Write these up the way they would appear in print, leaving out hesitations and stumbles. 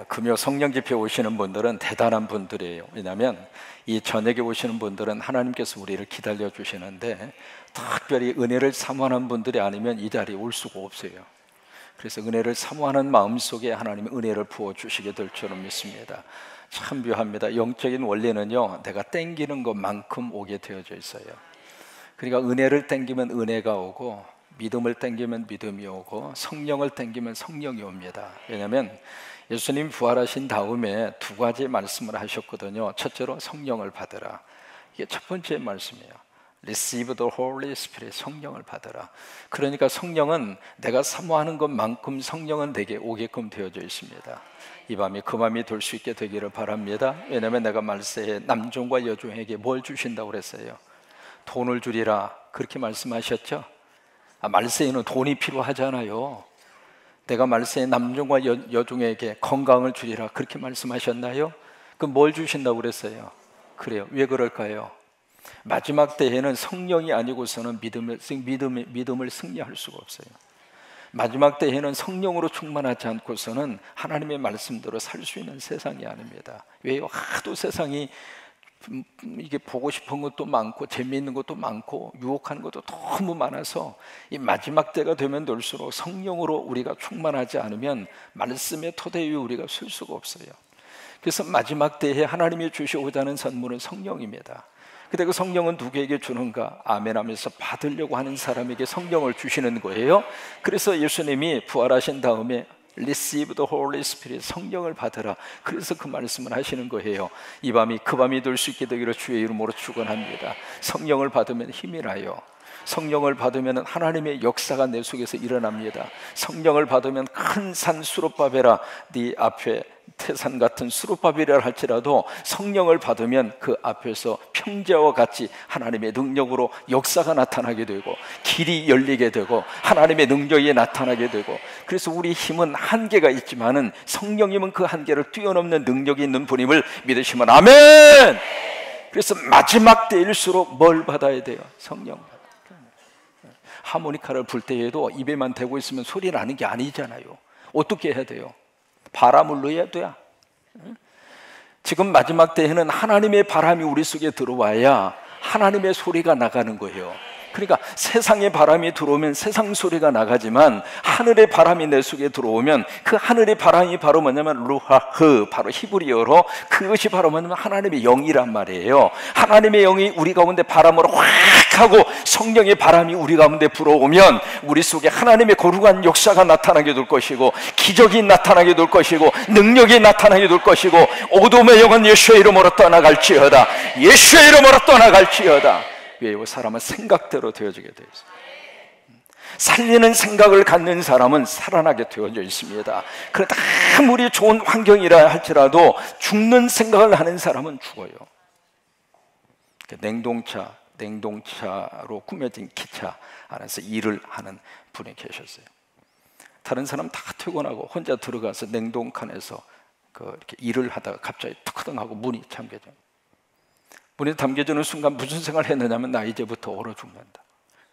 금요 성령 집회 오시는 분들은 대단한 분들이에요. 왜냐하면 이 저녁에 오시는 분들은 하나님께서 우리를 기다려 주시는데, 특별히 은혜를 사모하는 분들이 아니면 이 자리에 올 수가 없어요. 그래서 은혜를 사모하는 마음속에 하나님이 은혜를 부어주시게 될 줄은 믿습니다. 참 묘합니다. 영적인 원리는요, 내가 땡기는 것만큼 오게 되어져 있어요. 그러니까 은혜를 땡기면 은혜가 오고, 믿음을 땡기면 믿음이 오고, 성령을 땡기면 성령이 옵니다. 왜냐하면 예수님 부활하신 다음에 두 가지 말씀을 하셨거든요. 첫째로 성령을 받으라. 이게 첫 번째 말씀이에요. Receive the Holy Spirit. 성령을 받으라. 그러니까 성령은 내가 사모하는 것만큼 성령은 내게 오게끔 되어져 있습니다. 이 밤이 그 밤이 될 수 있게 되기를 바랍니다. 왜냐하면 내가 말세에 남종과 여종에게 뭘 주신다고 그랬어요? 돈을 주리라, 그렇게 말씀하셨죠? 말세에는 돈이 필요하잖아요. 내가 말세에 남종과 여종에게 건강을 주리라, 그렇게 말씀하셨나요? 그럼 뭘 주신다고 그랬어요? 그래요. 왜 그럴까요? 마지막 때에는 성령이 아니고서는 믿음을 승리할 수가 없어요. 마지막 때에는 성령으로 충만하지 않고서는 하나님의 말씀대로 살 수 있는 세상이 아닙니다. 왜요? 하도 세상이 이게 보고 싶은 것도 많고 재미있는 것도 많고 유혹하는 것도 너무 많아서 이 마지막 때가 되면 될수록 성령으로 우리가 충만하지 않으면 말씀의 토대 위에 우리가 설 수가 없어요. 그래서 마지막 때에 하나님이 주시고자 하는 선물은 성령입니다. 근데 그 성령은 누구에게 주는가? 아멘 하면서 받으려고 하는 사람에게 성령을 주시는 거예요. 그래서 예수님이 부활하신 다음에 Receive the Holy Spirit. 성령을 받으라. 그래서 그 말씀을 하시는 거예요. 이 밤이 그 밤이 될 수 있게 되기를 주의 이름으로 축원합니다. 성령을 받으면 힘이 나요. 성령을 받으면 하나님의 역사가 내 속에서 일어납니다. 성령을 받으면 큰 산 수룹바벨아, 네 앞에 태산 같은 수룹바벨이라 할지라도 성령을 받으면 그 앞에서 평자와 같이 하나님의 능력으로 역사가 나타나게 되고, 길이 열리게 되고, 하나님의 능력이 나타나게 되고. 그래서 우리 힘은 한계가 있지만은 성령님은 그 한계를 뛰어넘는 능력이 있는 분임을 믿으시면 아멘. 그래서 마지막 때일수록 뭘 받아야 돼요? 성령. 하모니카를 불 때에도 입에만 대고 있으면 소리 나는 게 아니잖아요. 어떻게 해야 돼요? 바람을 넣어야 돼요. 지금 마지막 때에는 하나님의 바람이 우리 속에 들어와야 하나님의 소리가 나가는 거예요. 그러니까 세상의 바람이 들어오면 세상 소리가 나가지만 하늘의 바람이 내 속에 들어오면 그 하늘의 바람이 바로 뭐냐면 루하흐, 바로 히브리어로 그것이 바로 뭐냐면 하나님의 영이란 말이에요. 하나님의 영이 우리 가운데 바람으로 확 하고 성령의 바람이 우리 가운데 불어오면 우리 속에 하나님의 거룩한 역사가 나타나게 될 것이고, 기적이 나타나게 될 것이고, 능력이 나타나게 될 것이고, 어둠의 영은 예수의 이름으로 떠나갈지어다. 예수의 이름으로 떠나갈지어다. 왜요? 사람은 생각대로 되어지게 되어 있어요. 살리는 생각을 갖는 사람은 살아나게 되어져 있습니다. 그러나 아무리 좋은 환경이라 할지라도 죽는 생각을 하는 사람은 죽어요. 냉동차로 꾸며진 기차 안에서 일을 하는 분이 계셨어요. 다른 사람 다 퇴근하고 혼자 들어가서 냉동칸에서 이렇게 일을 하다가 갑자기 툭하고 문이 잠겨져요. 문이 잠겨지는 순간 무슨 생각을 했느냐면, 나 이제부터 얼어 죽는다.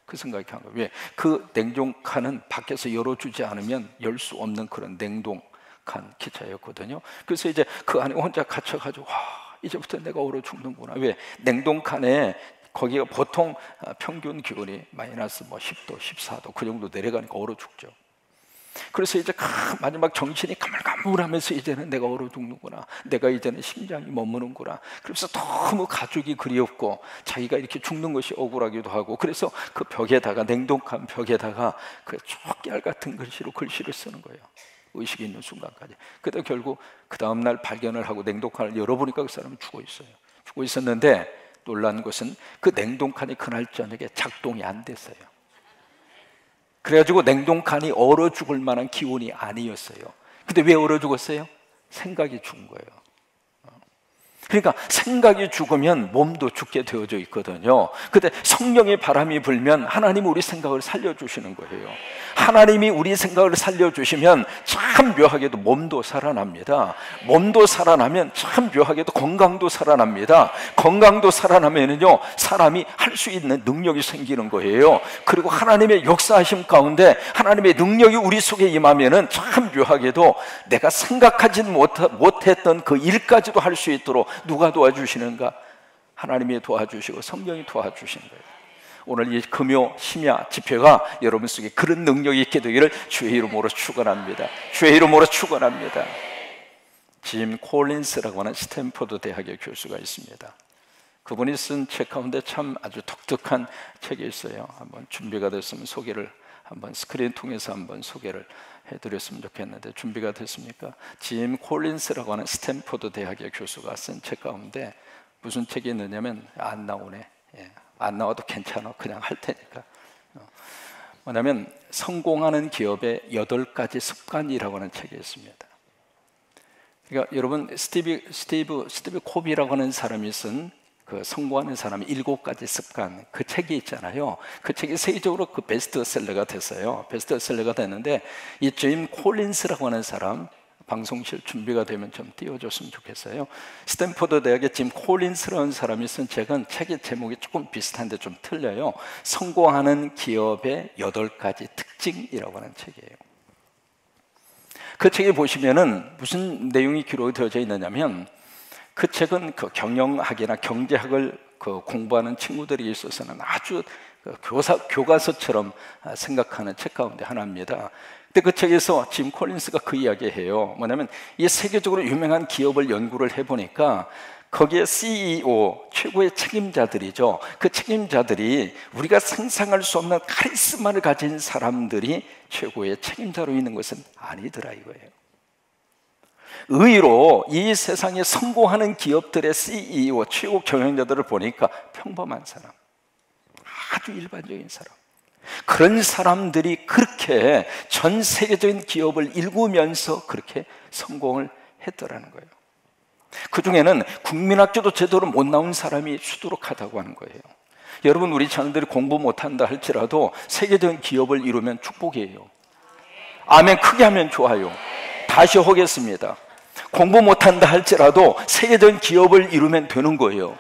그 생각이 한 거예요. 왜? 그 냉동칸은 밖에서 열어주지 않으면 열 수 없는 그런 냉동칸 기차였거든요. 그래서 이제 그 안에 혼자 갇혀가지고, 와, 이제부터 내가 얼어 죽는구나. 왜? 냉동칸에 거기가 보통 평균 기온이 마이너스 10도, 14도 그 정도 내려가니까 얼어 죽죠. 그래서 이제 마지막 정신이 가물가물하면서 이제는 내가 얼어 죽는구나, 내가 이제는 심장이 멈추는구나. 그래서 너무 가족이 그리웠고 자기가 이렇게 죽는 것이 억울하기도 하고, 그래서 그 벽에다가, 냉동칸 벽에다가 그 쪽깨알 같은 글씨로 글씨를 쓰는 거예요. 의식이 있는 순간까지. 그때 결국 그 다음날 발견을 하고 냉동칸을 열어보니까 그 사람은 죽어 있어요. 죽어 있었는데 놀란 것은 그 냉동칸이 그날 저녁에 작동이 안 됐어요. 그래가지고 냉동칸이 얼어 죽을 만한 기온이 아니었어요. 근데 왜 얼어 죽었어요? 생각이 죽은 거예요. 그러니까 생각이 죽으면 몸도 죽게 되어져 있거든요. 근데 성령의 바람이 불면 하나님이 우리 생각을 살려주시는 거예요. 하나님이 우리 생각을 살려주시면 참 묘하게도 몸도 살아납니다. 몸도 살아나면 참 묘하게도 건강도 살아납니다. 건강도 살아나면요, 사람이 할 수 있는 능력이 생기는 거예요. 그리고 하나님의 역사하심 가운데 하나님의 능력이 우리 속에 임하면은 참 묘하게도 내가 생각하지 못했던 그 일까지도 할 수 있도록 누가 도와주시는가? 하나님이 도와주시고 성령이 도와주시는 거예요. 오늘 이 금요 심야 집회가 여러분 속에 그런 능력이 있게 되기를 주의 이름으로 축원합니다. 주의 이름으로 축원합니다. 짐 콜린스라고 하는 스탠포드 대학의 교수가 있습니다. 그분이 쓴 책 가운데 참 아주 독특한 책이 있어요. 한번 준비가 됐으면 소개를 한번 스크린 통해서 한번 소개를 해드렸으면 좋겠는데, 준비가 됐습니까? 짐 콜린스라고 하는 스탠포드 대학의 교수가 쓴 책 가운데 무슨 책이 있느냐면, 안 나오네. 안 나와도 괜찮아. 그냥 할 테니까. 뭐냐면 성공하는 기업의 8가지 습관이라고 하는 책이 있습니다. 그러니까 여러분, 스티브 코비라고 하는 사람이 쓴 그 성공하는 사람의 7가지 습관, 그 책이 있잖아요. 그 책이 세계적으로 그 베스트셀러가 됐어요. 베스트셀러가 됐는데, 이 짐 콜린스라고 하는 사람, 방송실 준비가 되면 좀 띄워줬으면 좋겠어요. 스탠포드 대학의 짐 콜린스라는 사람이 쓴 책은, 책의 제목이 조금 비슷한데 좀 틀려요. 성공하는 기업의 8가지 특징이라고 하는 책이에요. 그 책에 보시면은 무슨 내용이 기록이 되어져 있느냐면, 그 책은 그 경영학이나 경제학을 그 공부하는 친구들이 있어서는 아주 교과서처럼 생각하는 책 가운데 하나입니다. 근데 그 책에서 짐 콜린스가 그 이야기해요. 뭐냐면 이 세계적으로 유명한 기업을 연구를 해보니까 거기에 CEO, 최고의 책임자들이죠. 그 책임자들이 우리가 상상할 수 없는 카리스마를 가진 사람들이 최고의 책임자로 있는 것은 아니더라 이거예요. 의외로 이 세상에 성공하는 기업들의 CEO, 최고 경영자들을 보니까 평범한 사람, 아주 일반적인 사람, 그런 사람들이 그렇게 전 세계적인 기업을 일구면서 그렇게 성공을 했더라는 거예요. 그 중에는 국민학교도 제대로 못 나온 사람이 수두룩하다고 하는 거예요. 여러분, 우리 자녀들이 공부 못한다 할지라도 세계적인 기업을 이루면 축복이에요. 아멘. 크게 하면 좋아요. 다시 하겠습니다. 공부 못한다 할지라도 세계적인 기업을 이루면 되는 거예요.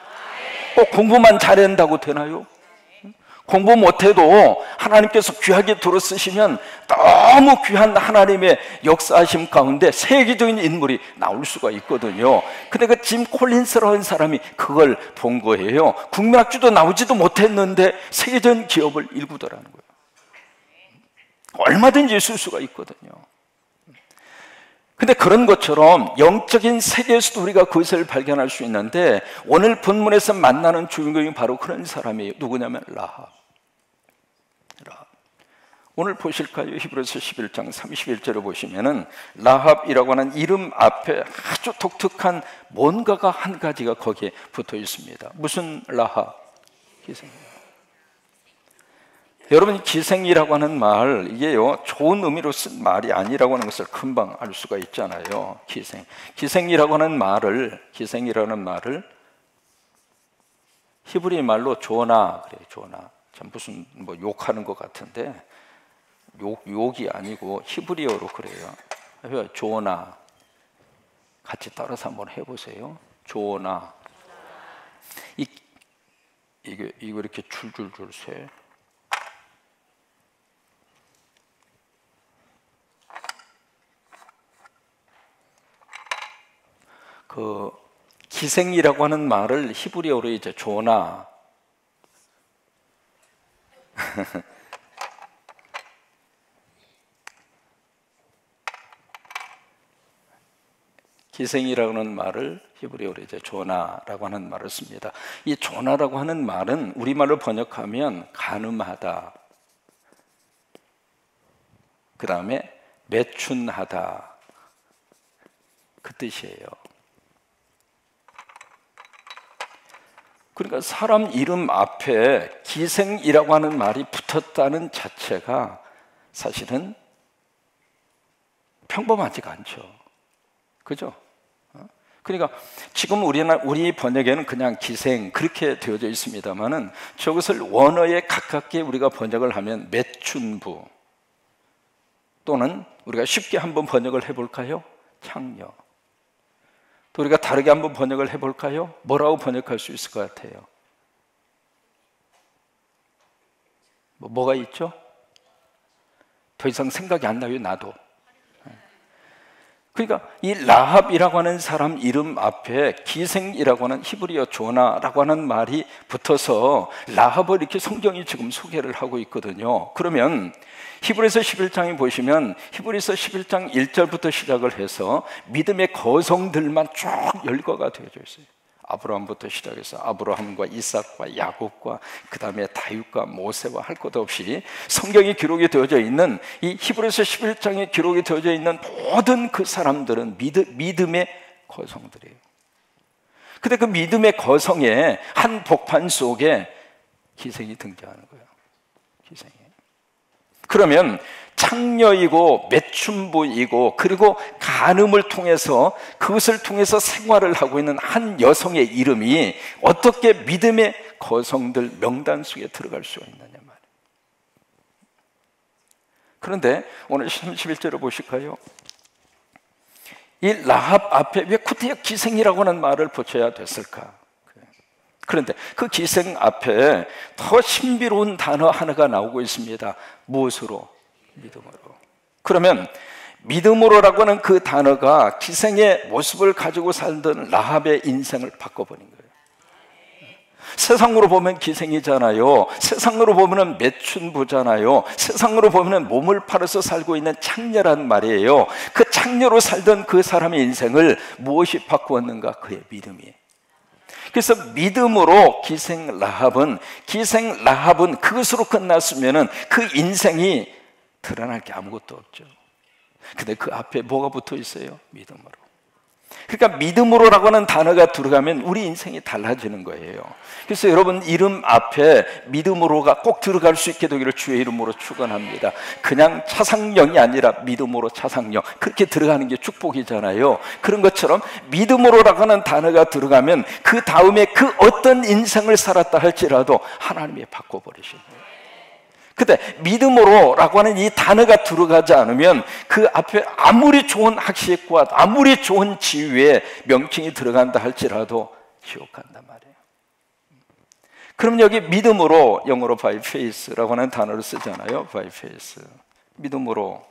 꼭 공부만 잘한다고 되나요? 공부 못해도 하나님께서 귀하게 들어 쓰시면 너무 귀한 하나님의 역사하심 가운데 세계적인 인물이 나올 수가 있거든요. 근데 그 짐 콜린스라는 사람이 그걸 본 거예요. 국민학교도 나오지도 못했는데 세계적인 기업을 일구더라는 거예요. 얼마든지 있을 수가 있거든요. 근데 그런 것처럼 영적인 세계에서도 우리가 그것을 발견할 수 있는데, 오늘 본문에서 만나는 주인공이 바로 그런 사람이에요. 누구냐면 라합. 오늘 보실까요? 히브리서 11장 31절을 보시면은 라합이라고 하는 이름 앞에 아주 독특한 뭔가가 한 가지가 거기에 붙어 있습니다. 무슨 라합? 기생. 여러분, 기생이라고 하는 말, 이게요 좋은 의미로 쓴 말이 아니라고 하는 것을 금방 알 수가 있잖아요. 기생이라는 말을 히브리 말로 조나 그래요. 조나. 참 무슨 뭐 욕하는 것 같은데 욕이 아니고 히브리어로 그래요. 조나. 같이 따라서 한번 해보세요. 조나. 이거 이렇게 줄줄줄 세. 그 기생이라고 하는 말을 히브리어로 이제 조나. 기생이라고 하는 말을 히브리어로 이제 조나라고 하는 말을 씁니다. 이 조나라고 하는 말은 우리말로 번역하면 가늠하다, 그 다음에 매춘하다, 그 뜻이에요. 그러니까 사람 이름 앞에 기생이라고 하는 말이 붙었다는 자체가 사실은 평범하지가 않죠. 그죠? 그러니까 지금 우리 번역에는 그냥 기생 그렇게 되어져 있습니다만은 저것을 원어에 가깝게 우리가 번역을 하면 매춘부, 또는 우리가 쉽게 한번 번역을 해볼까요? 창녀. 또 우리가 다르게 한번 번역을 해볼까요? 뭐라고 번역할 수 있을 것 같아요? 뭐가 있죠? 더 이상 생각이 안 나요, 나도. 그러니까 이 라합이라고 하는 사람 이름 앞에 기생이라고 하는 히브리어 조나라고 하는 말이 붙어서 라합을 이렇게 성경이 지금 소개를 하고 있거든요. 그러면 히브리서 11장에 보시면 히브리서 11장 1절부터 시작을 해서 믿음의 거성들만 쭉 열거가 되어져 있어요. 아브라함부터 시작해서 아브라함과 이삭과 야곱과 그 다음에 다윗과 모세와 할 것 없이 성경이 기록이 되어져 있는 이 히브리서 11장에 기록이 되어져 있는 모든 그 사람들은 믿음의 거성들이에요. 근데 그 믿음의 거성의 한 복판 속에 기생이 등장하는 거예요. 기생이. 그러면 창녀이고 매춘부이고 그리고 간음을 통해서 그것을 통해서 생활을 하고 있는 한 여성의 이름이 어떻게 믿음의 거성들 명단 속에 들어갈 수가 있느냐 말이에요. 그런데 오늘 31절을 보실까요? 이 라합 앞에 왜 구태여 기생이라고 하는 말을 붙여야 됐을까? 그런데 그 기생 앞에 더 신비로운 단어 하나가 나오고 있습니다. 무엇으로? 믿음으로. 그러면 믿음으로라고 하는 그 단어가 기생의 모습을 가지고 살던 라합의 인생을 바꿔버린 거예요. 세상으로 보면 기생이잖아요. 세상으로 보면 매춘부잖아요. 세상으로 보면 몸을 팔아서 살고 있는 창녀란 말이에요. 그 창녀로 살던 그 사람의 인생을 무엇이 바꾸었는가? 그의 믿음이. 그래서 믿음으로 기생 라합은 그것으로 끝났으면은 그 인생이 드러날 게 아무것도 없죠. 근데 그 앞에 뭐가 붙어 있어요? 믿음으로. 그러니까 믿음으로라고 하는 단어가 들어가면 우리 인생이 달라지는 거예요. 그래서 여러분 이름 앞에 믿음으로가 꼭 들어갈 수 있게 되기를 주의 이름으로 축원합니다. 그냥 차상령이 아니라 믿음으로 차상령, 그렇게 들어가는 게 축복이잖아요. 그런 것처럼 믿음으로라고 하는 단어가 들어가면 그 다음에 그 어떤 인생을 살았다 할지라도 하나님이 바꿔버리시는 거예요. 근데 믿음으로라고 하는 이 단어가 들어가지 않으면 그 앞에 아무리 좋은 학식과 아무리 좋은 지위의 명칭이 들어간다 할지라도 지옥 간단 말이에요. 그럼 여기 믿음으로 영어로 by faith라고 하는 단어를 쓰잖아요. by faith. 믿음으로.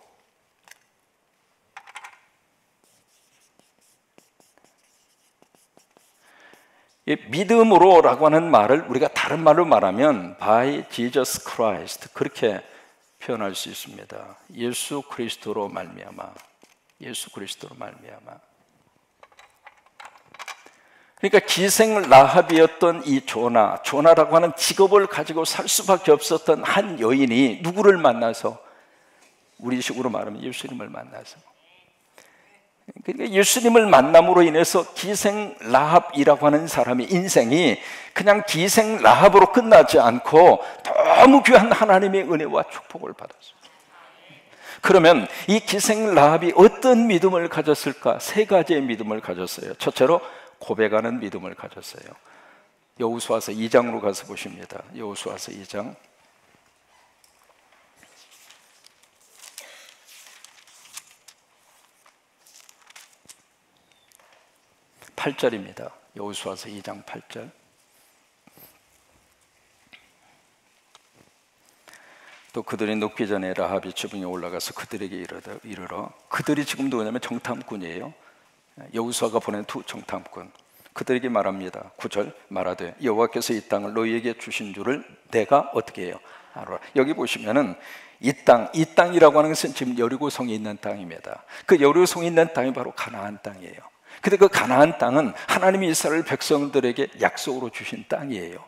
이 믿음으로라고 하는 말을 우리가 다른 말로 말하면 by Jesus Christ 그렇게 표현할 수 있습니다. 예수 그리스도로 말미암아. 예수 그리스도로 말미암아. 그러니까 기생 라합이었던 이 조나라고 하는 직업을 가지고 살 수밖에 없었던 한 여인이 누구를 만나서, 우리식으로 말하면 예수님을 만나서, 그러니까 예수님을 만남으로 인해서 기생 라합이라고 하는 사람의 인생이 그냥 기생 라합으로 끝나지 않고 너무 귀한 하나님의 은혜와 축복을 받았어요. 그러면 이 기생 라합이 어떤 믿음을 가졌을까? 세 가지의 믿음을 가졌어요. 첫째로 고백하는 믿음을 가졌어요. 여호수아서 2장으로 가서 보십니다. 여호수아서 2장 8절입니다. 여호수아서 2장 8절. 또 그들이 눕기 전에 라합이 지붕에 올라가서 그들에게 이르러, 그들이 지금 누구냐면 정탐꾼이에요. 여호수아가 보낸 두 정탐꾼. 그들에게 말합니다. 9절 말하되 여호와께서 이 땅을 너희에게 주신 줄을 내가 어떻게 해요? 알아. 여기 보시면은 이 땅이라고 하는 것은 지금 여리고성이 있는 땅입니다. 그 여리고성이 있는 땅이 바로 가나안 땅이에요. 근데 그 가나안 땅은 하나님이 이스라엘 백성들에게 약속으로 주신 땅이에요.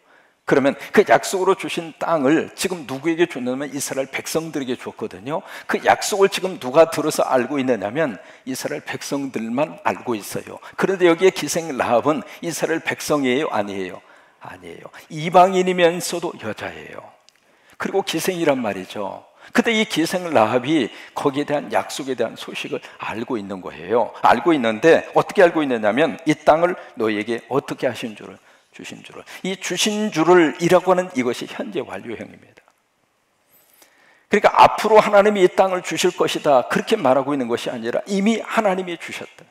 그러면 그 약속으로 주신 땅을 지금 누구에게 줬냐면 이스라엘 백성들에게 줬거든요. 그 약속을 지금 누가 들어서 알고 있느냐면 이스라엘 백성들만 알고 있어요. 그런데 여기에 기생 라합은 이스라엘 백성이에요? 아니에요? 아니에요. 이방인이면서도 여자예요. 그리고 기생이란 말이죠. 그때 이 기생 라합이 거기에 대한 약속에 대한 소식을 알고 있는 거예요. 알고 있는데 어떻게 알고 있느냐면 이 땅을 너희에게 어떻게 하신 줄을, 주신 줄을, 이 주신 줄을 이라고 하는 이것이 현재 완료형입니다. 그러니까 앞으로 하나님이 이 땅을 주실 것이다 그렇게 말하고 있는 것이 아니라 이미 하나님이 주셨다.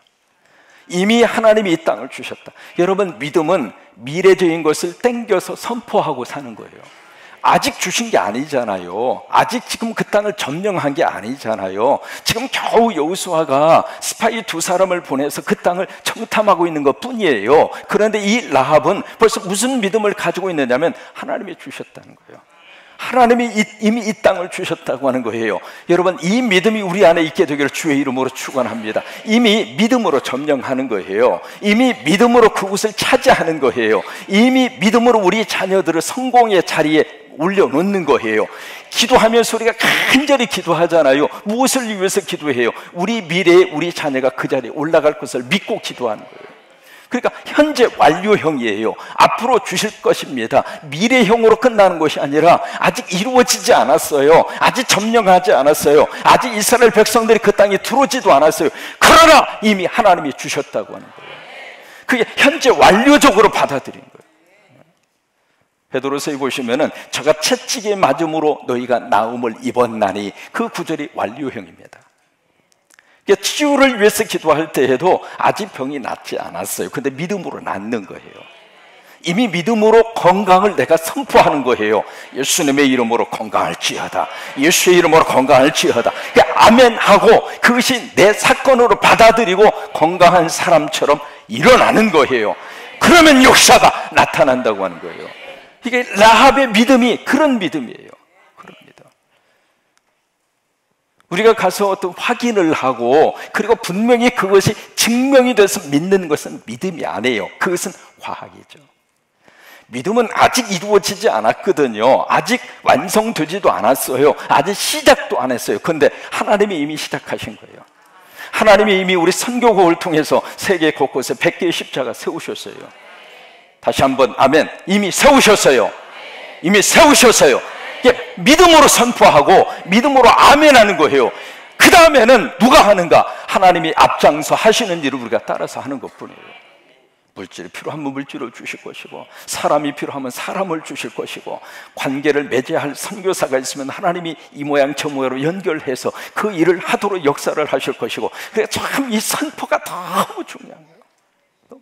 이미 하나님이 이 땅을 주셨다. 여러분, 믿음은 미래적인 것을 땡겨서 선포하고 사는 거예요. 아직 주신 게 아니잖아요. 아직 지금 그 땅을 점령한 게 아니잖아요. 지금 겨우 여호수아가 스파이 2사람을 보내서 그 땅을 청탐하고 있는 것 뿐이에요. 그런데 이 라합은 벌써 무슨 믿음을 가지고 있느냐면 하나님이 주셨다는 거예요. 하나님이 이미 이 땅을 주셨다고 하는 거예요. 여러분, 이 믿음이 우리 안에 있게 되기를 주의 이름으로 축원합니다. 이미 믿음으로 점령하는 거예요. 이미 믿음으로 그곳을 차지하는 거예요. 이미 믿음으로 우리 자녀들을 성공의 자리에 올려놓는 거예요. 기도하면서 우리가 간절히 기도하잖아요. 무엇을 위해서 기도해요? 우리 미래에 우리 자녀가 그 자리에 올라갈 것을 믿고 기도하는 거예요. 그러니까 현재 완료형이에요. 앞으로 주실 것입니다. 미래형으로 끝나는 것이 아니라 아직 이루어지지 않았어요. 아직 점령하지 않았어요. 아직 이스라엘 백성들이 그 땅에 들어오지도 않았어요. 그러나 이미 하나님이 주셨다고 하는 거예요. 그게 현재 완료적으로 받아들인 거예요. 베드로서에 보시면은 저가 채찍에 맞음으로 너희가 나음을 입었나니, 그 구절이 완료형입니다. 치유를 위해서 기도할 때에도 아직 병이 낫지 않았어요. 근데 믿음으로 낫는 거예요. 이미 믿음으로 건강을 내가 선포하는 거예요. 예수님의 이름으로 건강할지어다. 예수의 이름으로 건강할지어다. 아멘하고 그것이 내 사건으로 받아들이고 건강한 사람처럼 일어나는 거예요. 그러면 역사가 나타난다고 하는 거예요. 이게 라합의 믿음이 그런 믿음이에요. 우리가 가서 어떤 확인을 하고 그리고 분명히 그것이 증명이 돼서 믿는 것은 믿음이 아니에요. 그것은 과학이죠. 믿음은 아직 이루어지지 않았거든요. 아직 완성되지도 않았어요. 아직 시작도 안 했어요. 그런데 하나님이 이미 시작하신 거예요. 하나님이 이미 우리 선교국을 통해서 세계 곳곳에 100개의 십자가 세우셨어요. 다시 한번 아멘. 이미 세우셨어요. 이미 세우셨어요. 믿음으로 선포하고 믿음으로 아멘하는 거예요. 그 다음에는 누가 하는가? 하나님이 앞장서 하시는 일을 우리가 따라서 하는 것뿐이에요. 물질이 필요하면 물질을 주실 것이고, 사람이 필요하면 사람을 주실 것이고, 관계를 맺어야 할 선교사가 있으면 하나님이 이 모양 저 모양으로 연결해서 그 일을 하도록 역사를 하실 것이고, 그래서 참 이 선포가 너무 중요한 거예요. 너무.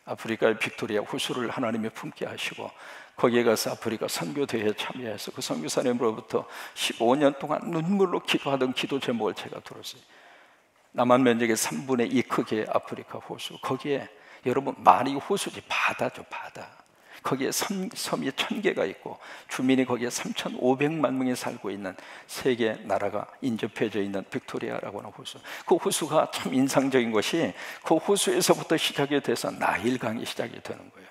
아프리카의 빅토리아 호수를 하나님이 품게 하시고, 거기에 가서 아프리카 선교대회에 참여해서 그 선교사님으로부터 15년 동안 눈물로 기도하던 기도 제목을 제가 들었어요. 남한 면적의 3분의 2 크기의 아프리카 호수, 거기에 여러분 말이 호수지, 바다죠, 바다. 거기에 섬이 1000개가 있고 주민이 거기에 3,500만 명이 살고 있는 세계 나라가 인접해져 있는 빅토리아라고 하는 호수. 그 호수가 참 인상적인 것이 그 호수에서부터 시작이 돼서 나일강이 시작이 되는 거예요.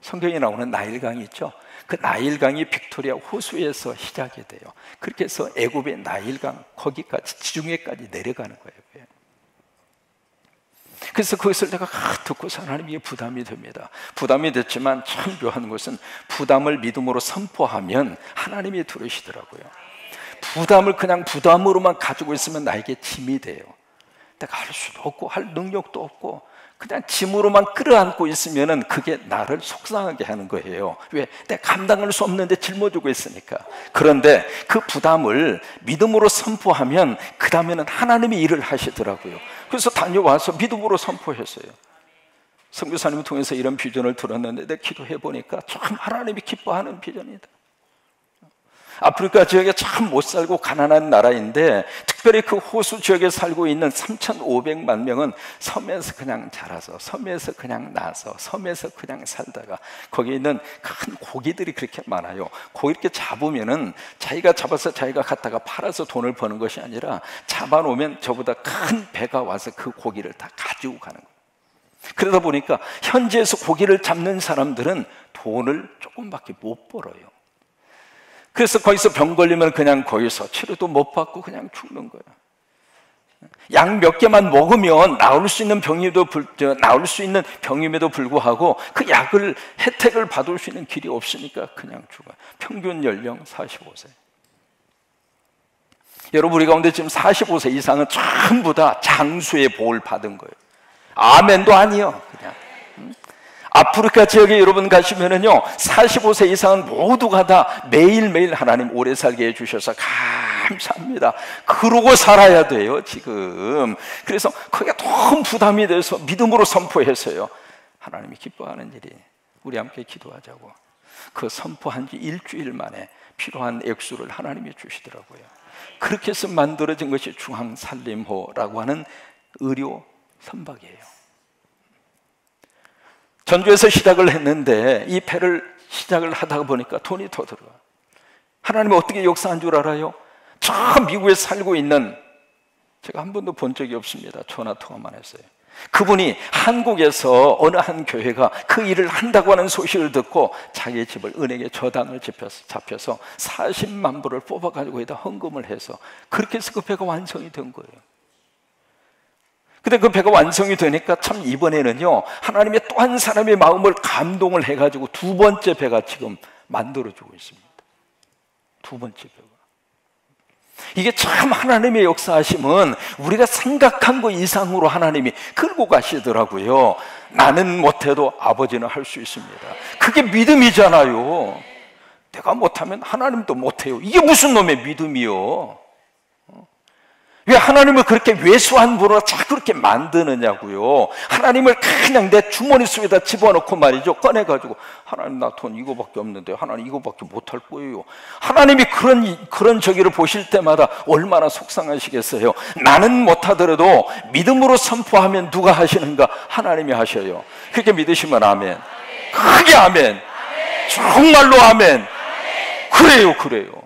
성경에 나오는 나일강이 있죠. 그 나일강이 빅토리아 호수에서 시작이 돼요. 그렇게 해서 애굽의 나일강 거기까지 지중해까지 내려가는 거예요. 그래서 그것을 내가 듣고서 하나님이 부담이 됩니다. 부담이 됐지만 참 묘한 것은 부담을 믿음으로 선포하면 하나님이 들으시더라고요. 부담을 그냥 부담으로만 가지고 있으면 나에게 짐이 돼요. 내가 할 수도 없고 할 능력도 없고 그냥 짐으로만 끌어안고 있으면은 그게 나를 속상하게 하는 거예요. 왜? 내가 감당할 수 없는데 짊어지고 있으니까. 그런데 그 부담을 믿음으로 선포하면 그 다음에는 하나님이 일을 하시더라고요. 그래서 다녀와서 믿음으로 선포했어요. 선교사님을 통해서 이런 비전을 들었는데 내가 기도해 보니까 참 하나님이 기뻐하는 비전이다. 아프리카 지역에 참 못 살고 가난한 나라인데 특별히 그 호수 지역에 살고 있는 3,500만 명은 섬에서 그냥 자라서, 섬에서 그냥 나서, 섬에서 그냥 살다가 거기에 있는 큰 고기들이 그렇게 많아요. 고기 이렇게 잡으면은 자기가 잡아서 자기가 갖다가 팔아서 돈을 버는 것이 아니라 잡아놓으면 저보다 큰 배가 와서 그 고기를 다 가지고 가는 거예요. 그러다 보니까 현지에서 고기를 잡는 사람들은 돈을 조금밖에 못 벌어요. 그래서 거기서 병 걸리면 그냥 거기서 치료도 못 받고 그냥 죽는 거예요. 약 몇 개만 먹으면 나을 수 있는 병임에도 불구하고 그 약을 혜택을 받을 수 있는 길이 없으니까 그냥 죽어요. 평균 연령 45세. 여러분, 우리 가운데 지금 45세 이상은 전부 다 장수의 보호를 받은 거예요. 아멘도 아니요. 그냥 아프리카 지역에 여러분 가시면은요, 45세 이상은 모두가 다 매일매일 하나님 오래 살게 해주셔서 감사합니다. 그러고 살아야 돼요, 지금. 그래서 그게 너무 부담이 돼서 믿음으로 선포해서요, 하나님이 기뻐하는 일이, 우리 함께 기도하자고. 그 선포한 지 일주일 만에 필요한 액수를 하나님이 주시더라고요. 그렇게 해서 만들어진 것이 중앙살림호라고 하는 의료 선박이에요. 전주에서 시작을 했는데 이 배를 시작을 하다 보니까 돈이 더 들어가. 하나님이 어떻게 역사한 줄 알아요? 저 미국에 살고 있는, 제가 한 번도 본 적이 없습니다. 전화 통화만 했어요. 그분이 한국에서 어느 한 교회가 그 일을 한다고 하는 소식을 듣고 자기의 집을 은행에 저당을 잡혀서 40만 불을 뽑아가지고 여기다 헌금을 해서 그렇게 해서 그 배가 완성이 된 거예요. 근데 그 배가 완성이 되니까 참 이번에는요, 하나님의 또 한 사람의 마음을 감동을 해가지고 두 번째 배가 지금 만들어지고 있습니다. 두 번째 배가. 이게 참 하나님의 역사하심은 우리가 생각한 것 이상으로 하나님이 끌고 가시더라고요. 나는 못해도 아버지는 할 수 있습니다. 그게 믿음이잖아요. 내가 못하면 하나님도 못해요. 이게 무슨 놈의 믿음이요? 왜 하나님을 그렇게 왜소한 분으로 자꾸 그렇게 만드느냐고요. 하나님을 그냥 내 주머니 속에다 집어넣고 말이죠, 꺼내가지고 하나님 나 돈 이거밖에 없는데 하나님 이거밖에 못할 거예요. 하나님이 그런 저기를 보실 때마다 얼마나 속상하시겠어요. 나는 못하더라도 믿음으로 선포하면 누가 하시는가? 하나님이 하셔요. 그렇게 믿으시면 아멘. 크게 아멘. 정말로 아멘. 그래요.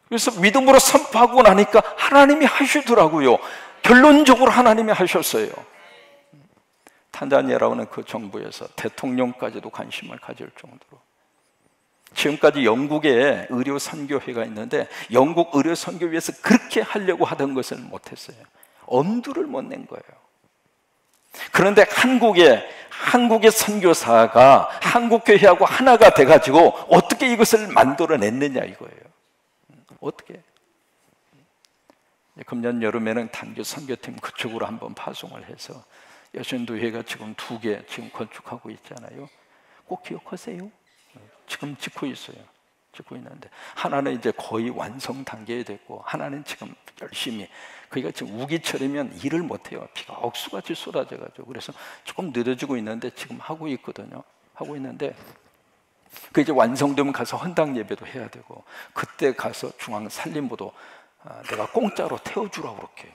그래서 믿음으로 선포하고 나니까 하나님이 하시더라고요. 결론적으로 하나님이 하셨어요. 탄자니아라고 하는 그 정부에서 대통령까지도 관심을 가질 정도로. 지금까지 영국에 의료 선교회가 있는데 영국 의료 선교회에서 그렇게 하려고 하던 것을 못했어요. 엄두를 못 낸 거예요. 그런데 한국의 선교사가 한국교회하고 하나가 돼가지고 어떻게 이것을 만들어냈느냐 이거예요. 어떻게? 금년 여름에는 단교 선교팀 그쪽으로 한번 파송을 해서 여신도회가 지금 2개 지금 건축하고 있잖아요. 꼭 기억하세요. 지금 짓고 있어요. 짓고 있는데 하나는 이제 거의 완성 단계에 됐고 하나는 지금 열심히, 그러니까 지금 우기철이면 일을 못해요. 비가 억수같이 쏟아져가지고. 그래서 조금 늦어지고 있는데 지금 하고 있거든요. 하고 있는데 그 이제 완성되면 가서 헌당 예배도 해야 되고, 그때 가서 중앙 살림부도 내가 공짜로 태워주라고 그렇게.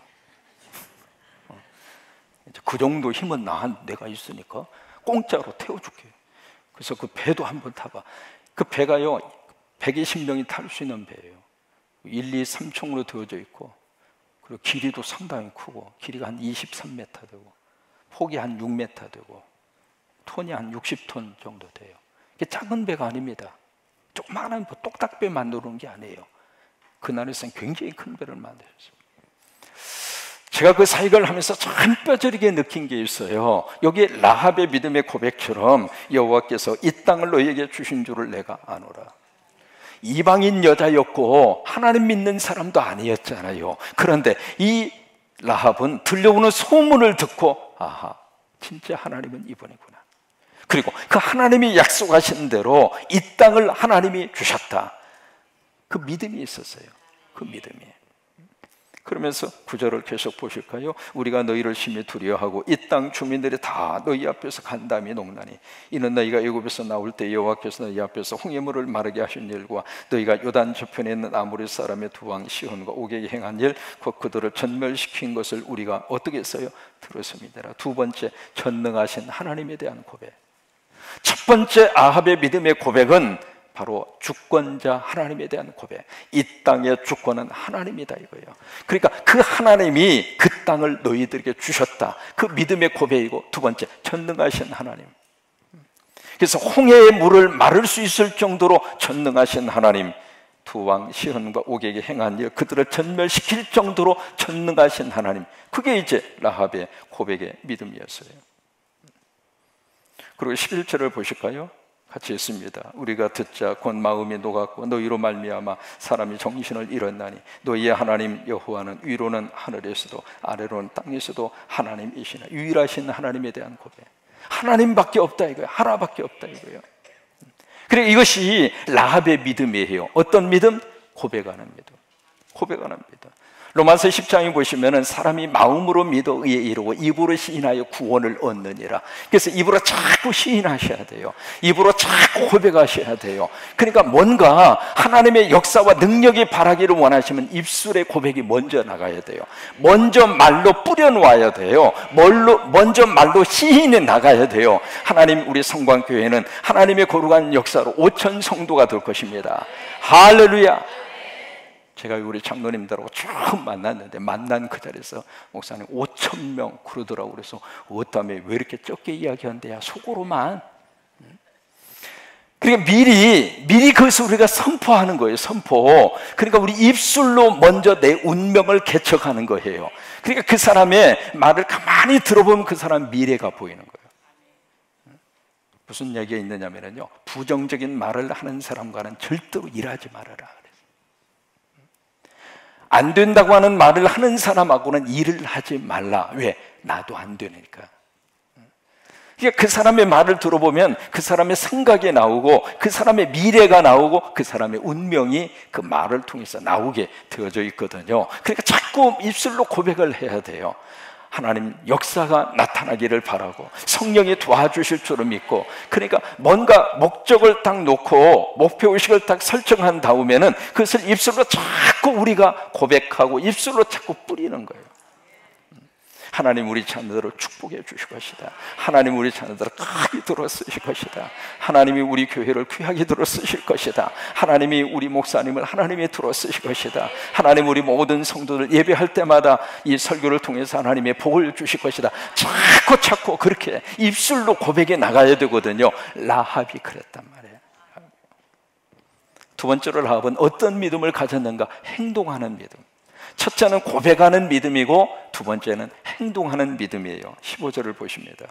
이제 그 정도 힘은 내가 있으니까 공짜로 태워줄게. 그래서 그 배도 한번 타봐. 그 배가요 120명이 탈 수 있는 배예요. 1, 2, 3층으로 되어져 있고, 그리고 길이도 상당히 크고, 길이가 한 23m 되고, 폭이 한 6m 되고, 톤이 한 60톤 정도 돼요. 이게 작은 배가 아닙니다. 조그마한 똑딱배 만드는 게 아니에요. 그날에서는 굉장히 큰 배를 만들었어요. 제가 그 사역을 하면서 참 뼈저리게 느낀 게 있어요. 여기 라합의 믿음의 고백처럼 여호와께서 이 땅을 너희에게 주신 줄을 내가 아노라. 이방인 여자였고 하나님 믿는 사람도 아니었잖아요. 그런데 이 라합은 들려오는 소문을 듣고 아하, 진짜 하나님은 이분이구나. 그리고 그 하나님이 약속하신 대로 이 땅을 하나님이 주셨다. 그 믿음이 있었어요. 그 믿음이. 그러면서 구절을 계속 보실까요? 우리가 너희를 심히 두려워하고 이 땅 주민들이 다 너희 앞에서 간담이 녹나니 이는 너희가 애굽에서 나올 때 여호와께서 너희 앞에서 홍해물을 마르게 하신 일과 너희가 요단 저편에 있는 아모리 사람의 두 왕 시혼과 옥에게 행한 일, 곧 그들을 전멸시킨 것을 우리가 어떻게 했어요? 들었습니다. 두 번째, 전능하신 하나님에 대한 고백. 첫 번째 아합의 믿음의 고백은 바로 주권자 하나님에 대한 고백. 이 땅의 주권은 하나님이다 이거예요. 그러니까 그 하나님이 그 땅을 너희들에게 주셨다. 그 믿음의 고백이고, 두 번째, 전능하신 하나님. 그래서 홍해의 물을 마를 수 있을 정도로 전능하신 하나님, 두 왕 시혼과 옥에게 행한 일, 그들을 전멸시킬 정도로 전능하신 하나님. 그게 이제 라합의 고백의 믿음이었어요. 그리고 11절을 보실까요? 같이 있습니다. 우리가 듣자 곧 마음이 녹았고 너희로 말미암아 사람이 정신을 잃었나니 너희의 하나님 여호와는 위로는 하늘에서도 아래로는 땅에서도 하나님이시나. 유일하신 하나님에 대한 고백. 하나님밖에 없다 이거예요. 하나밖에 없다 이거예요. 그리고 이것이 라합의 믿음이에요. 어떤 믿음? 고백하는 믿음. 고백하는 믿음. 로마서 10장에 보시면은 사람이 마음으로 믿어 의에 이르고 입으로 시인하여 구원을 얻느니라. 그래서 입으로 자꾸 시인하셔야 돼요. 입으로 자꾸 고백하셔야 돼요. 그러니까 뭔가 하나님의 역사와 능력이 발하기를 원하시면 입술의 고백이 먼저 나가야 돼요. 먼저 말로 뿌려놓아야 돼요. 먼저 말로 시인이 나가야 돼요. 하나님, 우리 성광교회는 하나님의 거룩한 역사로 5천 성도가 될 것입니다. 할렐루야. 제가 우리 장로님들하고 쭉 만났는데 만난 그 자리에서 목사님 5천 명 그러더라고. 그래서 어떠면 왜 이렇게 적게 이야기한대야 속으로만. 그러니까 미리 그것을 우리가 선포하는 거예요. 선포. 그러니까 우리 입술로 먼저 내 운명을 개척하는 거예요. 그러니까 그 사람의 말을 가만히 들어보면 그 사람 미래가 보이는 거예요. 무슨 얘기가 있느냐면요, 부정적인 말을 하는 사람과는 절대로 일하지 말아라. 안 된다고 하는 말을 하는 사람하고는 일을 하지 말라. 왜? 나도 안 되니까. 그러니까 그 사람의 말을 들어보면 그 사람의 생각이 나오고 그 사람의 미래가 나오고 그 사람의 운명이 그 말을 통해서 나오게 되어져 있거든요. 그러니까 자꾸 입술로 고백을 해야 돼요. 하나님 역사가 나타나기를 바라고 성령이 도와주실 줄을 믿고, 그러니까 뭔가 목적을 딱 놓고 목표의식을 딱 설정한 다음에는 그것을 입술로 자꾸 우리가 고백하고 입술로 자꾸 뿌리는 거예요. 하나님 우리 자녀들을 축복해 주실 것이다. 하나님 우리 자녀들을 크게 들어 쓰실 것이다. 하나님이 우리 교회를 귀하게 들어 쓰실 것이다. 하나님이 우리 목사님을 하나님이 들어 쓰실 것이다. 하나님 우리 모든 성도들 예배할 때마다 이 설교를 통해서 하나님의 복을 주실 것이다. 자꾸 그렇게 입술로 고백이 나가야 되거든요. 라합이 그랬단 말이에요. 두 번째로 라합은 어떤 믿음을 가졌는가? 행동하는 믿음. 첫째는 고백하는 믿음이고 두 번째는 행동하는 믿음이에요. 15절을 보십니다.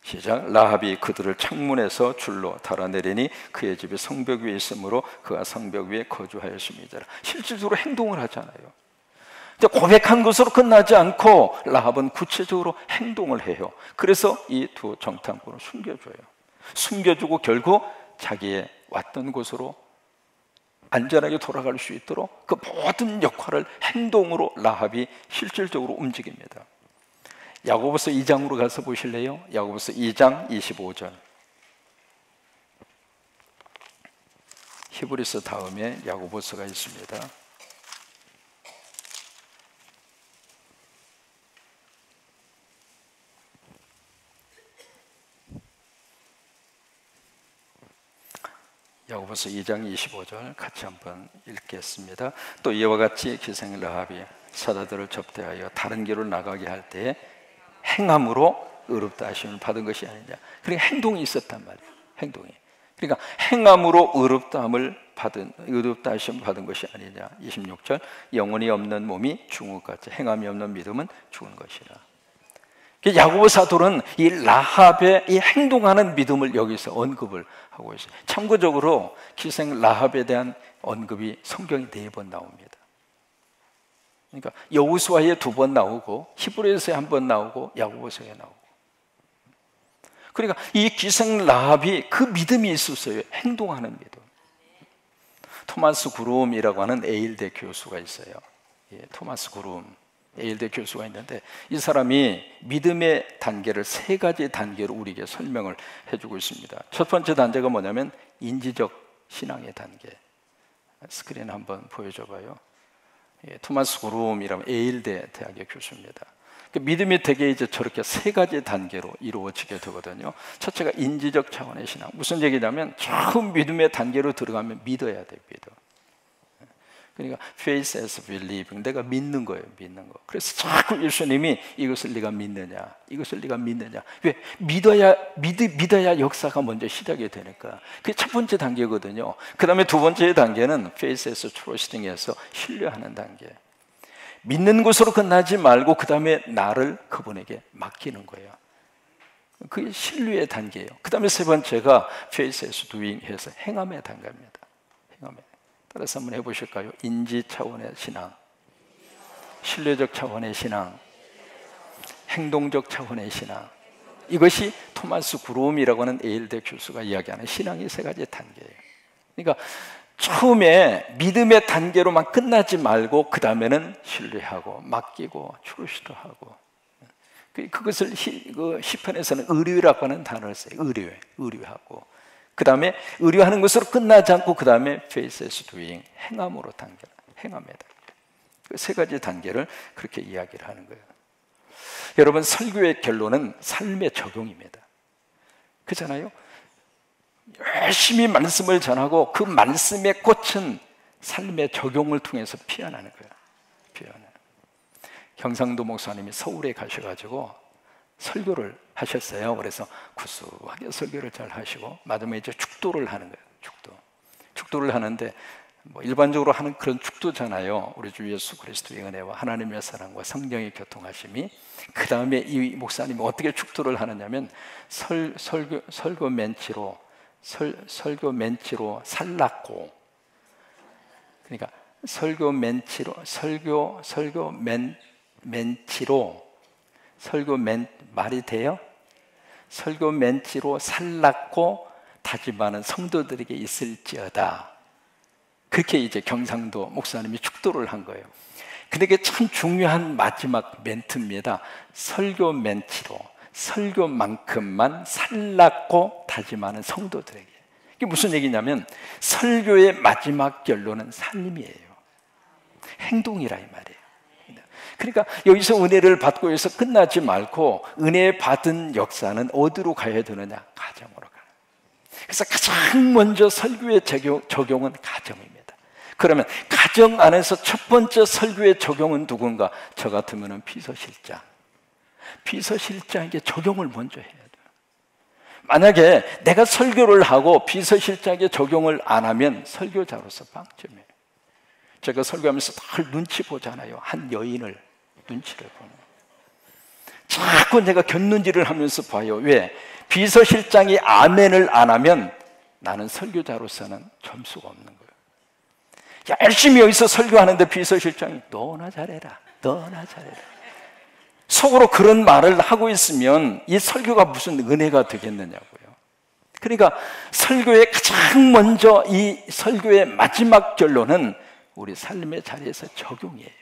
시작. 라합이 그들을 창문에서 줄로 달아내리니 그의 집이 성벽 위에 있으므로 그가 성벽 위에 거주하였습니다. 실질적으로 행동을 하잖아요. 고백한 것으로 끝나지 않고 라합은 구체적으로 행동을 해요. 그래서 이 두 정탐꾼을 숨겨줘요. 숨겨주고 결국 자기의 왔던 곳으로 안전하게 돌아갈 수 있도록 그 모든 역할을 행동으로 라합이 실질적으로 움직입니다. 야고보서 2장으로 가서 보실래요? 야고보서 2장 25절. 히브리서 다음에 야고보서가 있습니다. 야고보서 2장 25절 같이 한번 읽겠습니다. 또 이와 같이 기생 라합이 사자들을 접대하여 다른 길로 나가게 할 때에 행함으로 의롭다 하심을 받은 것이 아니냐. 그러니까 행동이 있었단 말이에요. 행동이. 그러니까 행함으로 의롭다 하심을 받은 것이 아니냐. 26절. 영혼이 없는 몸이 죽은 것 같이 행함이 없는 믿음은 죽은 것이라. 야고보 사도는 이 라합의 이 행동하는 믿음을 여기서 언급을 하고 있어요. 참고적으로 기생 라합에 대한 언급이 성경에 4번 나옵니다. 그러니까 여호수아에 2번 나오고 히브리서에 1번 나오고 야고보서에 나오고. 그러니까 이 기생 라합이 그 믿음이 있었어요. 행동하는 믿음. 토마스 구름이라고 하는 에일대 교수가 있어요. 토마스 구름 에일대 교수가 있는데 이 사람이 믿음의 단계를 3가지 단계로 우리에게 설명을 해주고 있습니다. 첫 번째 단계가 뭐냐면 인지적 신앙의 단계. 스크린 한번 보여줘봐요. 토마스 구름이라면 에일대 대학의 교수입니다. 믿음이 되게 이제 저렇게 3가지 단계로 이루어지게 되거든요. 첫째가 인지적 차원의 신앙. 무슨 얘기냐면 처음 믿음의 단계로 들어가면 믿어야 돼. 믿어. 그러니까 faith as believing, 내가 믿는 거예요. 믿는 거. 그래서 자꾸 예수님이 이것을 네가 믿느냐, 이것을 네가 믿느냐. 왜? 믿어야 역사가 먼저 시작이 되니까. 그게 첫 번째 단계거든요. 그 다음에 두 번째 단계는 faith as trusting에서 신뢰하는 단계. 믿는 것으로 끝나지 말고 그 다음에 나를 그분에게 맡기는 거예요. 그게 신뢰의 단계예요. 그 다음에 세 번째가 faith as doing 해서 행함의 단계입니다. 행함의. 따라서 한번 해보실까요? 인지 차원의 신앙, 신뢰적 차원의 신앙, 행동적 차원의 신앙. 이것이 토마스 구롬이라고 하는 에일대 교수가 이야기하는 신앙의 세 가지 단계예요. 그러니까 처음에 믿음의 단계로만 끝나지 말고 그 다음에는 신뢰하고 맡기고 트러스트하고, 그것을 시편에서는 의뢰라고 하는 단어를 써요. 의뢰하고 그 다음에 의뢰하는 것으로 끝나지 않고 그 다음에 faith as doing, 행함으로 단계, 행함의 단계. 그 세 가지 단계를 그렇게 이야기를 하는 거예요. 여러분, 설교의 결론은 삶의 적용입니다. 그렇잖아요? 열심히 말씀을 전하고 그 말씀의 꽃은 삶의 적용을 통해서 피어나는 거예요. 경상도 목사님이 서울에 가셔가지고 설교를 하셨어요. 그래서 구수하게 설교를 잘 하시고 마지막에 이제 축도를 하는 거예요. 축도를 하는데 뭐 일반적으로 하는 그런 축도잖아요. 우리 주 예수 그리스도의 은혜와 하나님의 사랑과 성령의 교통하심이. 그 다음에 이 목사님이 어떻게 축도를 하느냐면 설교 멘치로 살랐고, 그러니까 설교 말이 돼요? 설교 멘치로 살랐고 다짐하는 성도들에게 있을지어다. 그렇게 이제 경상도 목사님이 축도를 한 거예요. 근데 이게 참 중요한 마지막 멘트입니다. 설교 멘치로 설교만큼만 살랐고 다짐하는 성도들에게. 이게 무슨 얘기냐면 설교의 마지막 결론은 삶이에요. 행동이라 이 말이에요. 그러니까 여기서 은혜를 받고 해서 끝나지 말고 은혜 받은 역사는 어디로 가야 되느냐? 가정으로 가요. 그래서 가장 먼저 설교의 적용은 가정입니다. 그러면 가정 안에서 첫 번째 설교의 적용은 누군가? 저 같으면 비서실장에게 적용을 먼저 해야 돼요. 만약에 내가 설교를 하고 비서실장에게 적용을 안 하면 설교자로서 빵점이에요. 제가 설교하면서 늘 눈치 보잖아요. 한 여인을 눈치를 보는. 자꾸 내가 곁눈질을 하면서 봐요. 왜? 비서실장이 아멘을 안 하면 나는 설교자로서는 점수가 없는 거예요. 열심히 여기서 설교하는데 비서실장이 너나 잘해라. 속으로 그런 말을 하고 있으면 이 설교가 무슨 은혜가 되겠느냐고요. 그러니까 설교의 가장 먼저 이 설교의 마지막 결론은 우리 삶의 자리에서 적용이에요.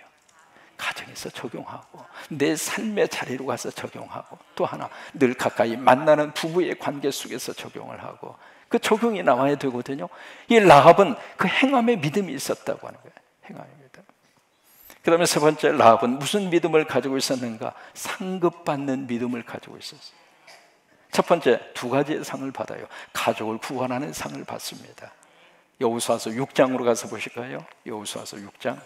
가정에서 적용하고 내 삶의 자리로 가서 적용하고, 또 하나 늘 가까이 만나는 부부의 관계 속에서 적용을 하고, 그 적용이 나와야 되거든요. 이 라합은 그 행함의 믿음이 있었다고 하는 거예요. 행함의 믿음. 그 다음에 세 번째, 라합은 무슨 믿음을 가지고 있었는가? 상급받는 믿음을 가지고 있었어요. 첫 번째, 두 가지의 상을 받아요. 가족을 구원하는 상을 받습니다. 여호수아서 6장으로 가서 보실까요? 여호수아서 6장.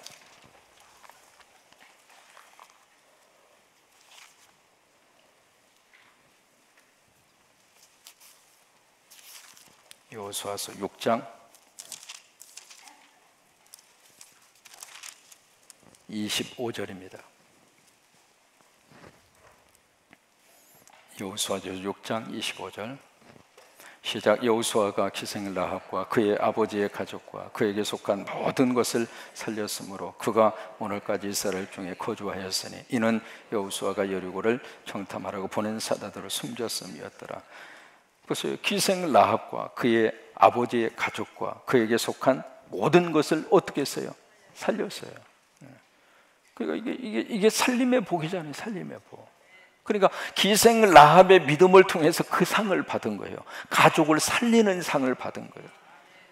여호수아서 6장 25절입니다. 여호수아서 6장 25절 시작. 여호수아가 기생 라합과 그의 아버지의 가족과 그에게 속한 모든 것을 살렸으므로 그가 오늘까지 이스라엘 중에 거주하였으니 이는 여호수아가 여리고를 정탐하라고 보낸 사다들을 숨겼음이었더라. 그래서 기생 라합과 그의 아버지의 가족과 그에게 속한 모든 것을 어떻게 했어요? 살렸어요. 그러니까 이게 살림의 복이잖아요. 살림의 복. 그러니까 기생 라합의 믿음을 통해서 그 상을 받은 거예요. 가족을 살리는 상을 받은 거예요.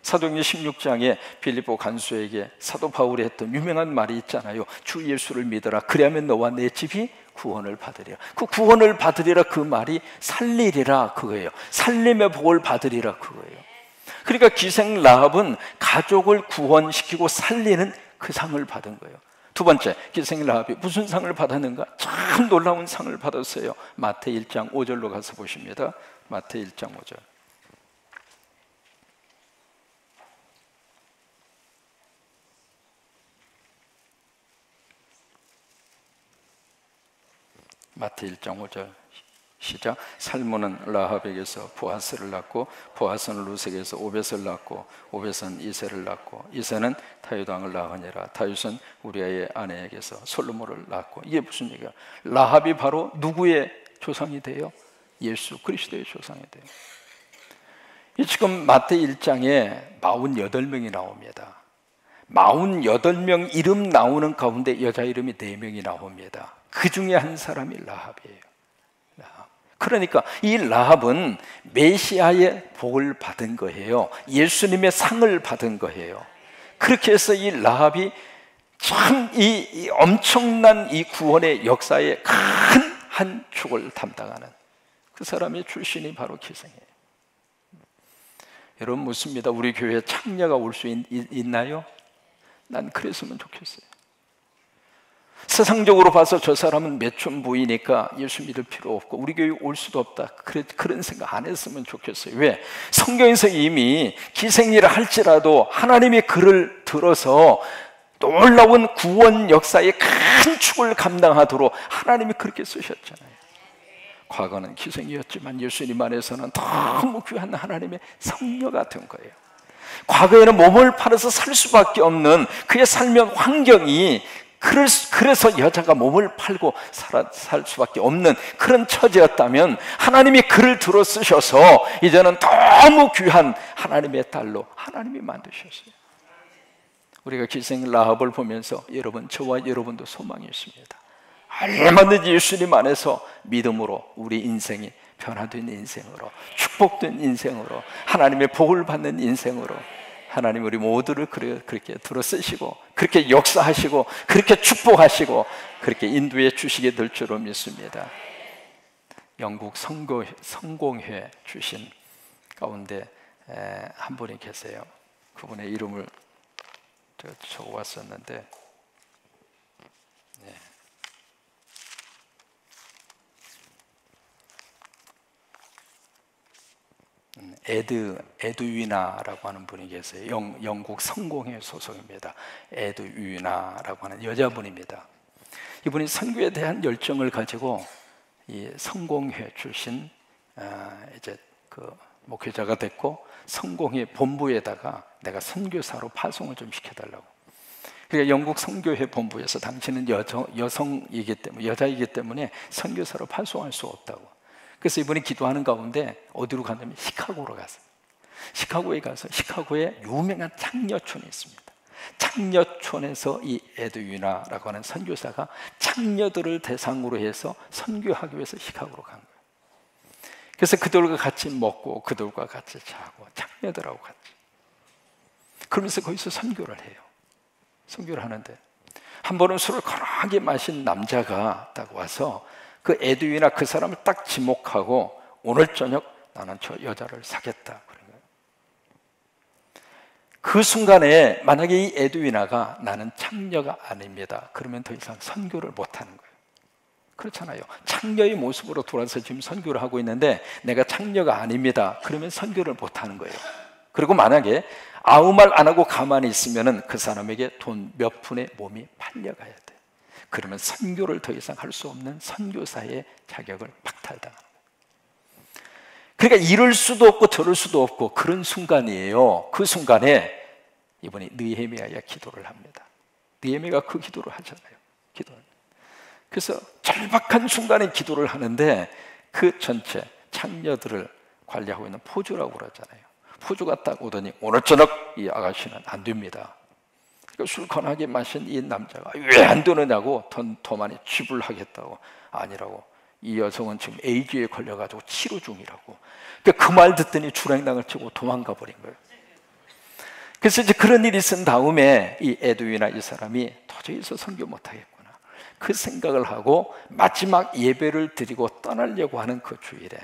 사도행전 16장에 빌립보 간수에게 사도 바울이 했던 유명한 말이 있잖아요. 주 예수를 믿어라. 그리하면 너와 내 집이 구원을 받으리라. 그 구원을 받으리라, 그 말이 살리리라 그거예요. 살림의 복을 받으리라 그거예요. 그러니까 기생 라합은 가족을 구원시키고 살리는 그 상을 받은 거예요. 두 번째, 기생 라합이 무슨 상을 받았는가? 참 놀라운 상을 받았어요. 마태 1장 5절로 가서 보십니다. 마태 1장 5절. 마태 1장 5절 시작. 살몬은 라합에게서 보아스를 낳고, 보아스는 루색에서 오벳을 낳고, 오벳은 이새를 낳고, 이새는 다윗 왕을 낳으니라. 다윗은 우리아의 아내에게서 솔로몬을 낳고. 이게 무슨 얘기야? 라합이 바로 누구의 조상이 돼요? 예수 그리스도의 조상이 돼요. 지금 마태 1장에 48명이 나옵니다. 48명 이름 나오는 가운데 여자 이름이 4명이 나옵니다. 그 중에 한 사람이 라합이에요. 그러니까 이 라합은 메시아의 복을 받은 거예요. 예수님의 상을 받은 거예요. 그렇게 해서 이 라합이 참 이 엄청난 이 구원의 역사의 큰 한 축을 담당하는 그 사람의 출신이 바로 기생이에요. 여러분 묻습니다. 우리 교회에 창녀가 올 수 있나요? 난 그랬으면 좋겠어요. 세상적으로 봐서 저 사람은 매춘 부이니까 예수 믿을 필요 없고 우리 교회 올 수도 없다, 그런 생각 안 했으면 좋겠어요. 왜? 성경에서 이미 기생이라 할지라도 하나님의 글을 들어서 놀라운 구원 역사의 큰 축을 감당하도록 하나님이 그렇게 쓰셨잖아요. 과거는 기생이었지만 예수님 안에서는 너무 귀한 하나님의 성녀가 된 거예요. 과거에는 몸을 팔아서 살 수밖에 없는 그의 삶의 환경이, 그래서 여자가 몸을 팔고 살 수밖에 없는 그런 처지였다면 하나님이 그를 들어 쓰셔서 이제는 너무 귀한 하나님의 딸로 하나님이 만드셨어요. 우리가 기생 라합을 보면서 여러분, 저와 여러분도 소망이 있습니다. 얼마든지 예수님 안에서 믿음으로 우리 인생이 변화된 인생으로, 축복된 인생으로, 하나님의 복을 받는 인생으로 하나님 우리 모두를 그렇게 들어 쓰시고 그렇게 역사하시고 그렇게 축복하시고 그렇게 인도해 주시게 될 줄로 믿습니다. 영국 성공회 출신 가운데 한 분이 계세요. 그분의 이름을 제가 적어왔었는데, 에드위나라고 하는 분이 계세요. 영국 성공회 소속입니다. 에드위나라고 하는 여자분입니다. 이분이 선교에 대한 열정을 가지고 이 성공회 출신 이제 그 목회자가 됐고, 성공회 본부에다가 내가 선교사로 파송을 좀 시켜달라고. 그러니까 영국 선교회 본부에서 당신은 여성이기 때문에, 여자이기 때문에 선교사로 파송할 수 없다고. 그래서 이분이 기도하는 가운데 어디로 갔냐면 시카고로 갔어요. 시카고에 가서 시카고에 유명한 창녀촌이 있습니다. 창녀촌에서 이 에드위나라고 하는 선교사가 창녀들을 대상으로 해서 선교하기 위해서 시카고로 간 거예요. 그래서 그들과 같이 먹고 그들과 같이 자고 창녀들하고 같이, 그러면서 거기서 선교를 해요. 선교를 하는데 한 번은 술을 거하게 마신 남자가 딱 와서 그 에드위나 그 사람을 딱 지목하고 오늘 저녁 나는 저 여자를 사겠다 그런 거예요. 그 순간에 만약에 이 에드위나가 나는 창녀가 아닙니다 그러면 더 이상 선교를 못하는 거예요. 그렇잖아요. 창녀의 모습으로 돌아서 지금 선교를 하고 있는데 내가 창녀가 아닙니다 그러면 선교를 못하는 거예요. 그리고 만약에 아무 말 안 하고 가만히 있으면 그 사람에게 돈 몇 푼의 몸이 팔려가야 돼. 그러면 선교를 더 이상 할 수 없는 선교사의 자격을 박탈당하는 거예요. 그러니까 이럴 수도 없고 저럴 수도 없고 그런 순간이에요. 그 순간에 이분이 느헤미야의 기도를 합니다. 느헤미야가 그 기도를 하잖아요. 그래서 절박한 순간에 기도를 하는데 그 전체 창녀들을 관리하고 있는 포주라고 그러잖아요. 포주가 딱 오더니 오늘 저녁 이 아가씨는 안 됩니다. 술 권하게 마신 이 남자가 왜 안 되느냐고 더 많이 지불하겠다고. 아니라고, 이 여성은 지금 AG에 걸려가지고 치료 중이라고. 그 말 듣더니 주랭랑을 치고 도망가 버린 거예요. 그래서 이제 그런 일이 있은 다음에 이 에드위나 이 사람이 도저히 선교 못하겠구나 그 생각을 하고 마지막 예배를 드리고 떠나려고 하는 그 주일에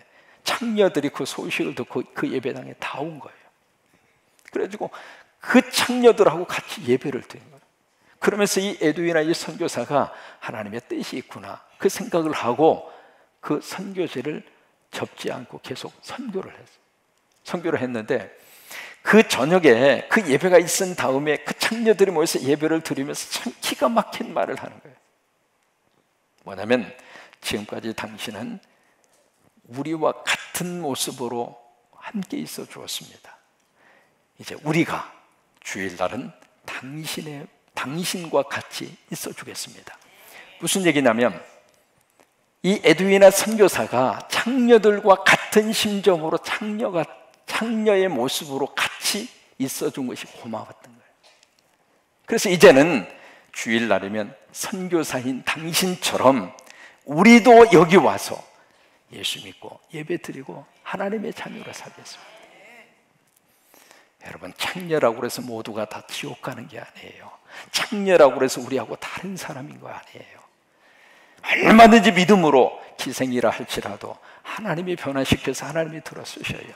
창녀들이 그 소식을 듣고 그 예배당에 다 온 거예요. 그래가지고 그 창녀들하고 같이 예배를 드린 거예요. 그러면서 이 에드위나 이 선교사가 하나님의 뜻이 있구나 그 생각을 하고 그 선교지를 접지 않고 계속 선교를 했어요. 선교를 했는데 그 저녁에 그 예배가 있은 다음에 그 창녀들이 모여서 예배를 드리면서 참 기가 막힌 말을 하는 거예요. 뭐냐면 지금까지 당신은 우리와 같은 모습으로 함께 있어 주었습니다. 이제 우리가 주일날은 당신과 같이 있어 주겠습니다. 무슨 얘기냐면 이 에드위나 선교사가 창녀들과 같은 심정으로 창녀의 모습으로 같이 있어 준 것이 고마웠던 거예요. 그래서 이제는 주일날이면 선교사인 당신처럼 우리도 여기 와서 예수 믿고 예배 드리고 하나님의 자녀로 살겠습니다. 여러분, 창녀라고 해서 모두가 다 지옥 가는 게 아니에요. 창녀라고 해서 우리하고 다른 사람인 거 아니에요. 얼마든지 믿음으로 기생이라 할지라도 하나님이 변화시켜서 하나님이 들어쓰셔요.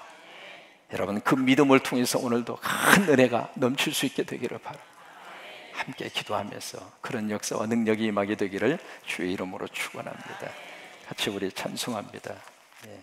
여러분, 그 믿음을 통해서 오늘도 큰 은혜가 넘칠 수 있게 되기를 바랍니다. 함께 기도하면서 그런 역사와 능력이 임하게 되기를 주의 이름으로 축원합니다. 같이 우리 찬송합니다. 예.